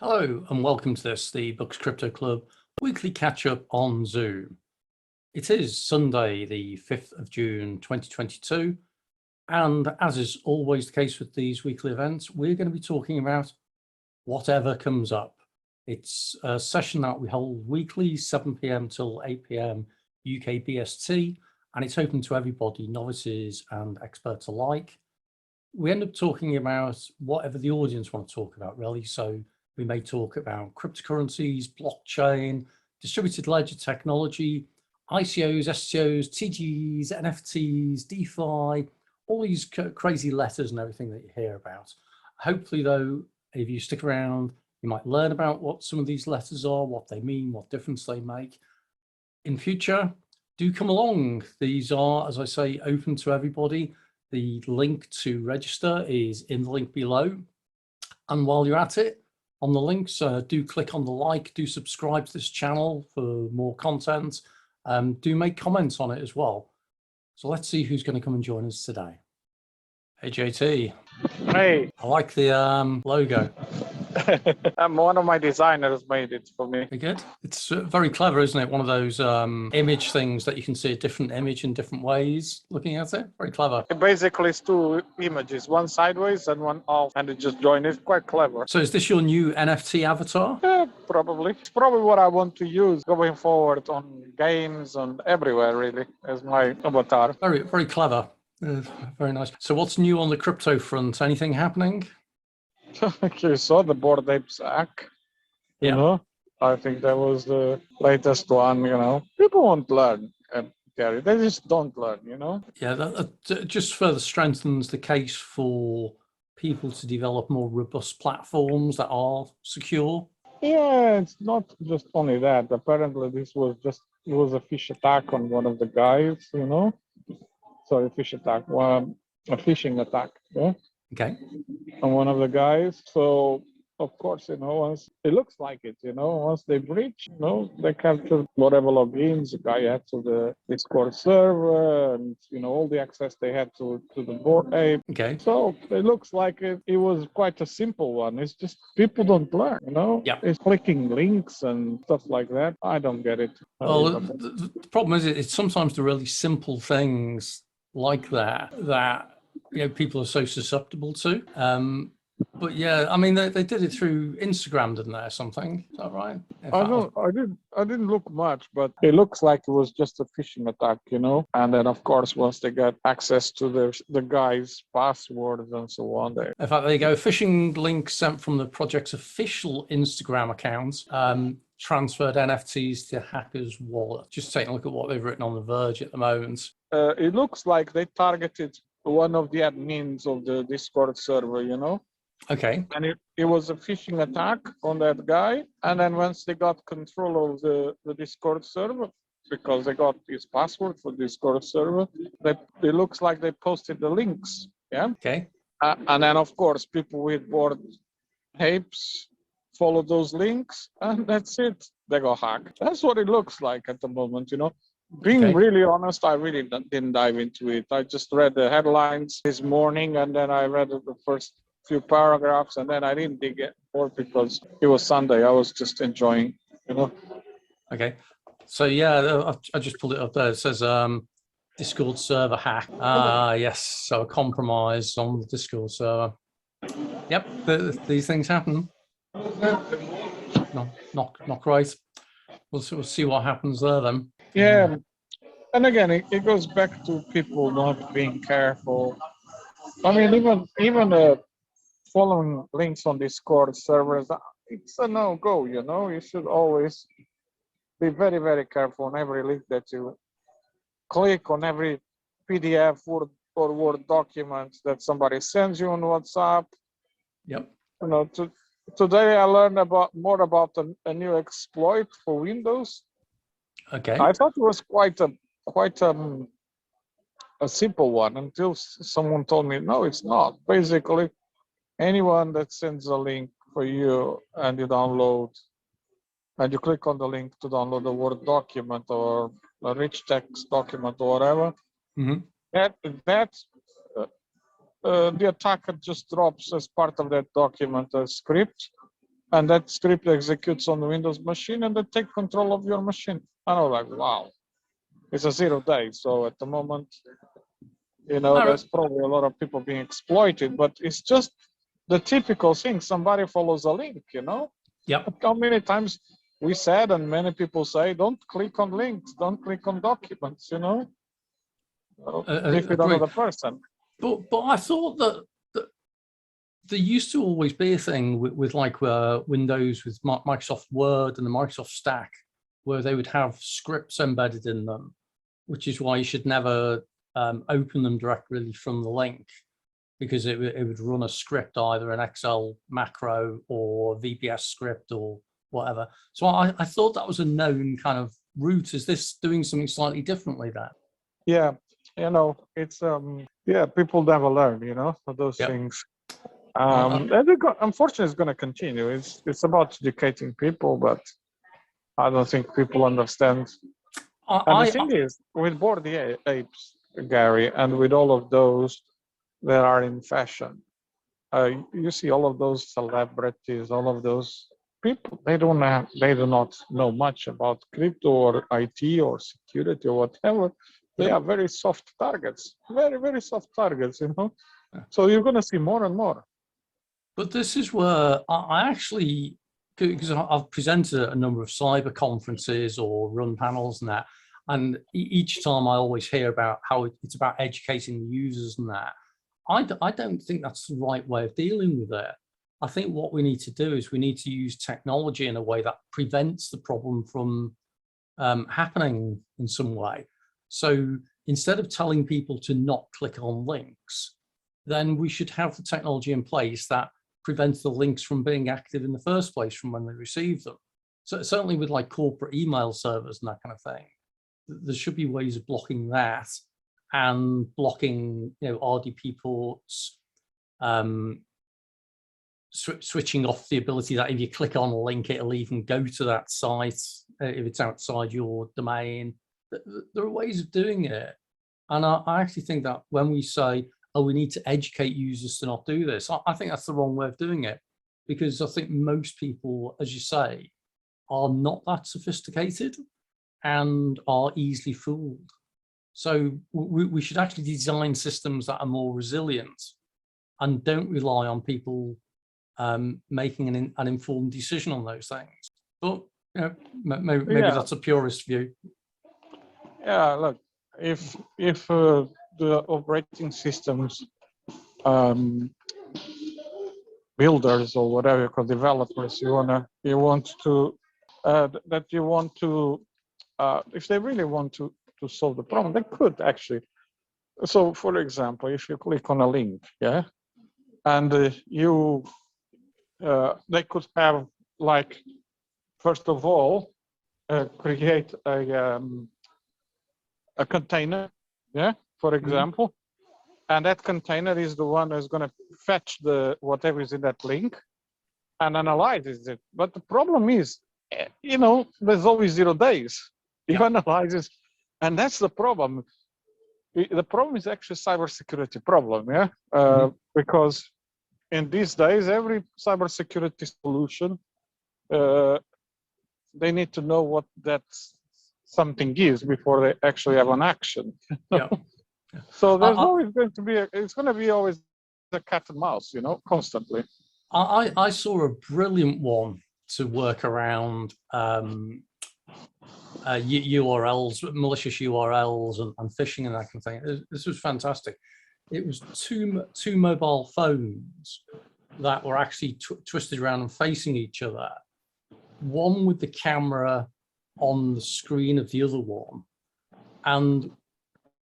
Hello and welcome to this, the Books Crypto Club weekly catch-up on Zoom. It is Sunday, the 5th of June, 2022, and as is always the case with these weekly events, we're going to be talking about whatever comes up. It's a session that we hold weekly, 7 p.m. till 8 p.m. UK BST, and it's open to everybody, novices and experts alike. We end up talking about whatever the audience want to talk about, really. So we may talk about cryptocurrencies, blockchain, distributed ledger technology, ICOs, STOs, TGs, NFTs, DeFi, all these crazy letters and everything that you hear about. Hopefully, though, if you stick around, you might learn about what some of these letters are, what they mean, what difference they make. In future, do come along. These are, as I say, open to everybody. The link to register is in the link below. And while you're at it, on the links, do click on the like, do subscribe to this channel for more content. Do make comments on it as well. So let's see who's going to come and join us today. Hey, JT. Hey. I like the logo. One of my designers made it for me. Very good. It's very clever, isn't it? One of those image things that you can see a different image in different ways looking at it. Very clever. It basically is two images, one sideways and one off, and it just joined. It's quite clever. So is this your new NFT avatar? Yeah, probably. It's probably what I want to use going forward on games and everywhere, really, as my avatar. Very, very clever. Very nice. So what's new on the crypto front? Anything happening? You saw the Bored Apes hack. Yeah. You know, I think that was the latest one. You know, people won't learn, Gary. They just don't learn. You know. Yeah, that just further strengthens the case for people to develop more robust platforms that are secure. Yeah, it's not just only that. Apparently, it was a fish attack on one of the guys. You know, sorry, fish attack. A phishing attack. Yeah. Okay. On one of the guys. So of course, you know, once it looks like it, you know, once they breach, you know, they capture whatever logins the guy had to the Discord server and, you know, all the access they had to the Bored Ape. Okay. So it looks like it was quite a simple one. It's just people don't learn, you know. Yeah. It's clicking links and stuff like that. I don't get it. Well, the problem is it's sometimes the really simple things like that you know, people are so susceptible to. But yeah, I mean, they did it through Instagram, didn't they, or something? Is that right? I didn't look much, but it looks like it was just a phishing attack, you know. And then, of course, once they got access to the guy's passwords and so on, in fact, there you go. Phishing link sent from the project's official Instagram account. Transferred NFTs to hackers' wallet. Just taking a look at what they've written on The Verge at the moment. It looks like they targeted one of the admins of the Discord server, you know. Okay. And it was a phishing attack on that guy. And then once they got control of the Discord server, because they got his password for Discord server, it looks like they posted the links. Yeah. Okay. And then, of course, people with Bored Apes follow those links, and that's it. They got hacked. That's what it looks like at the moment, you know. Being really honest, I really didn't dive into it. I just read the headlines this morning, and then I read the first few paragraphs, and then I didn't dig it more because it was Sunday. I was just enjoying, you know. Okay. So yeah, I just pulled it up there. It says Discord server hack. Yes. So a compromise on the Discord server. Yep. These things happen. Not great. We'll see what happens there then. Yeah. And again, it goes back to people not being careful. I mean, even following links on Discord servers, it's a no-go, you know. You should always be very, very careful on every link that you click, on every PDF or Word document that somebody sends you on WhatsApp. Yep. You know, today I learned more about a new exploit for Windows. Okay. I thought it was quite a simple one until someone told me, no, it's not. Basically, anyone that sends a link for you and you download, and you click on the link to download a Word document or a rich text document or whatever, the attacker just drops as part of that document a script and that script executes on the Windows machine, and they take control of your machine. And I was like, wow, it's a 0 day. So at the moment, you know, No, there's probably a lot of people being exploited, but it's just the typical thing. Somebody follows a link, you know? Yep. How many times we said, and many people say, don't click on links, don't click on documents, you know? If you don't know Agreed. the person. But I thought that there used to always be a thing with like Windows with Microsoft Word and the Microsoft Stack, where they would have scripts embedded in them, which is why you should never open them directly from the link, because it would run a script, either an Excel macro or VBS script or whatever. So I thought that was a known kind of route. Is this doing something slightly differently there? Yeah, you know, it's yeah, people never learn, you know, those Yep. things. And unfortunately, it's going to continue. It's about educating people, but I don't think people understand. And the thing is, with Bored Apes, Gary, and with all of those that are in fashion, you see all of those celebrities, all of those people. They do not know much about crypto or IT or security or whatever. They are very soft targets, very, very soft targets, you know. So you're going to see more and more. But this is where I actually, because I've presented at a number of cyber conferences or run panels and that, and each time I always hear about how it's about educating the users and that. I don't think that's the right way of dealing with it. I think what we need to do is we need to use technology in a way that prevents the problem from happening in some way. So instead of telling people to not click on links, then we should have the technology in place that prevents the links from being active in the first place from when they receive them. So certainly with like corporate email servers and that kind of thing, there should be ways of blocking that and blocking, you know, RDP ports, switching off the ability that if you click on a link, it'll even go to that site if it's outside your domain. There are ways of doing it. And I actually think that when we say, oh, we need to educate users to not do this, I think that's the wrong way of doing it, because I think most people, as you say, are not that sophisticated and are easily fooled. So we should actually design systems that are more resilient and don't rely on people making an informed decision on those things. But you know, maybe that's a purist view. Yeah, look, if the operating systems builders or whatever you call developers, you want to if they really want to solve the problem, they could actually. So, for example, if you click on a link, yeah, and they could have, like, first of all, create a container, yeah, for example, and that container is the one that's going to fetch whatever is in that link and analyzes it. But the problem is, you know, there's always 0 days. You analyze it, and that's the problem. The problem is actually a cybersecurity problem, yeah, because in these days, every cybersecurity solution, they need to know what that something is before they actually have an action. So there's always going to be it's going to be always a cat and mouse, you know, constantly. I saw a brilliant one to work around URLs, malicious URLs and phishing and that kind of thing. This was fantastic. It was two mobile phones that were actually twisted around and facing each other. One with the camera on the screen of the other one. And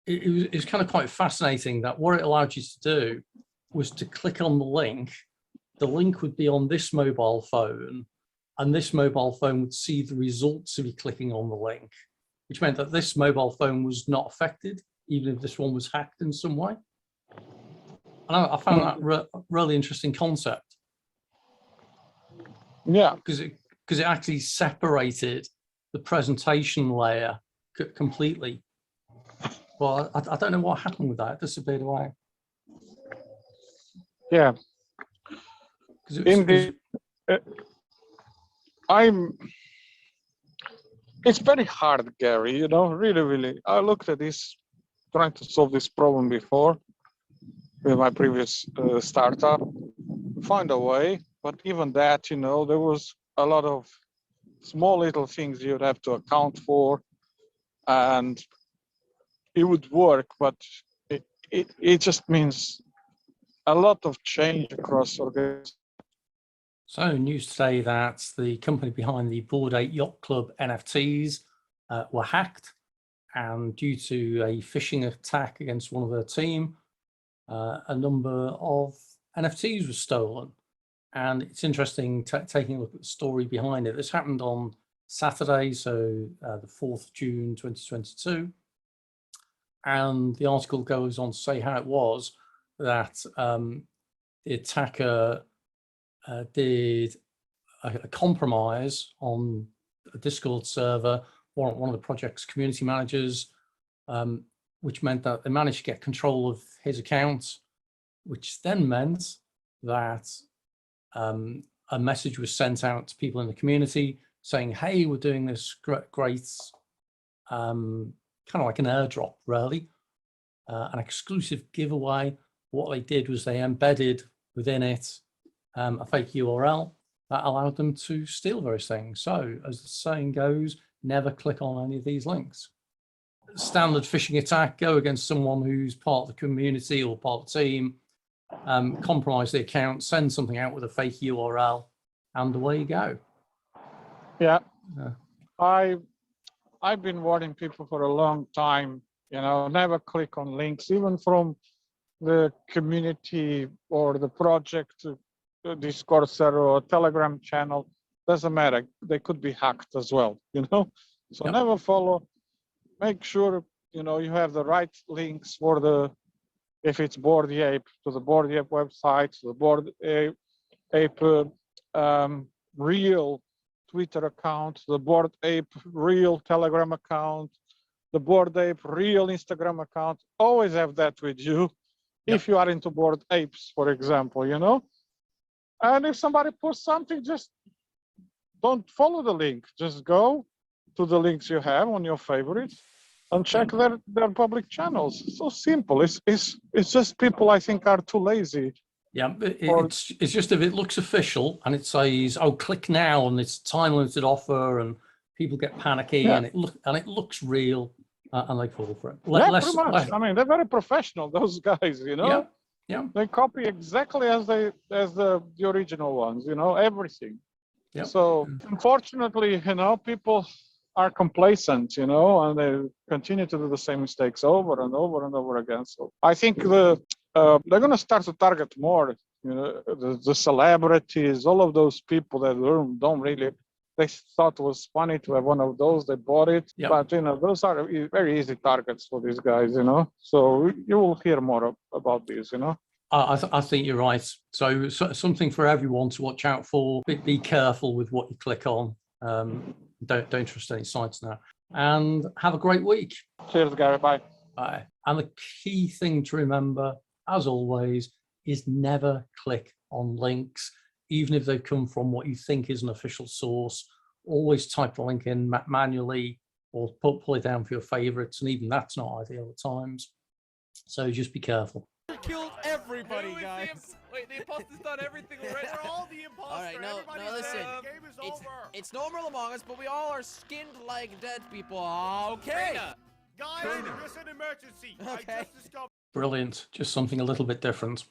it was kind of quite fascinating that what it allowed you to do was to click on the link. The link would be on this mobile phone, and this mobile phone would see the results of you clicking on the link, which meant that this mobile phone was not affected, even if this one was hacked in some way. And I found that really interesting concept. Yeah. Because it actually separated the presentation layer completely. Well, I don't know what happened with that. It disappeared away. Yeah. It's very hard, Gary, you know, really, really. I looked at this, trying to solve this problem before with my previous startup, find a way, but even that, you know, there was a lot of small little things you'd have to account for, and it would work, but it just means a lot of change across organizations. So news today that the company behind the Bored Ape Yacht Club NFTs were hacked, and due to a phishing attack against one of their team, a number of NFTs were stolen. And it's interesting taking a look at the story behind it. This happened on Saturday, so the 4th of June 2022. And the article goes on to say how it was that the attacker did a compromise on a Discord server, one of the project's community managers, which meant that they managed to get control of his account, which then meant that a message was sent out to people in the community saying, hey, we're doing this great kind of like an airdrop, really, an exclusive giveaway. What they did was they embedded within it a fake URL that allowed them to steal various things. So as the saying goes, never click on any of these links. Standard phishing attack, go against someone who's part of the community or part of the team, compromise the account, send something out with a fake URL, and away you go. Yeah, I've been warning people for a long time, you know, never click on links, even from the community or the project, Discord server or Telegram channel, doesn't matter. They could be hacked as well, you know? So Yep. Never follow, make sure, you know, you have the right links for the, if it's Bored Ape, to the Bored Ape website, to the Bored Ape real Twitter account, the Bored Ape real Telegram account, the Bored Ape real Instagram account. Always have that with you. Yep. If you are into Bored Apes, for example, you know. And if somebody posts something, just don't follow the link. Just go to the links you have on your favorites and check their public channels. It's so simple. It's just people, I think, are too lazy. Yeah, it's just if it looks official and it says, "Oh, click now," and it's time limited offer, and people get panicky, Yeah. and it looks real, and they fall for it. Pretty much. I mean, they're very professional, those guys. You know. Yeah. Yeah. They copy exactly as the original ones. You know, everything. Yeah. So unfortunately, you know, people are complacent, you know, and they continue to do the same mistakes over and over and over again. So I think they're going to start to target more, you know, the celebrities, all of those people that don't really, they thought it was funny to have one of those, they bought it. Yep. But, you know, those are very easy targets for these guys, you know. So you will hear more about this, you know. I think you're right. So something for everyone to watch out for. Be careful with what you click on. Don't trust any sites now. And have a great week. Cheers, Gary. Bye. Bye. And the key thing to remember, as always, is never click on links, even if they come from what you think is an official source. Always type the link in manually or pull it down for your favorites, and even that's not ideal at times. So just be careful. Killed everybody, guys. Wait, the imposter's done everything already. They're all the imposters. All right, no, listen. Game is over. It's normal among us, but we all are skinned like dead people. Okay. Guys, it's an emergency. Okay. I just discovered. Brilliant. Just something a little bit different.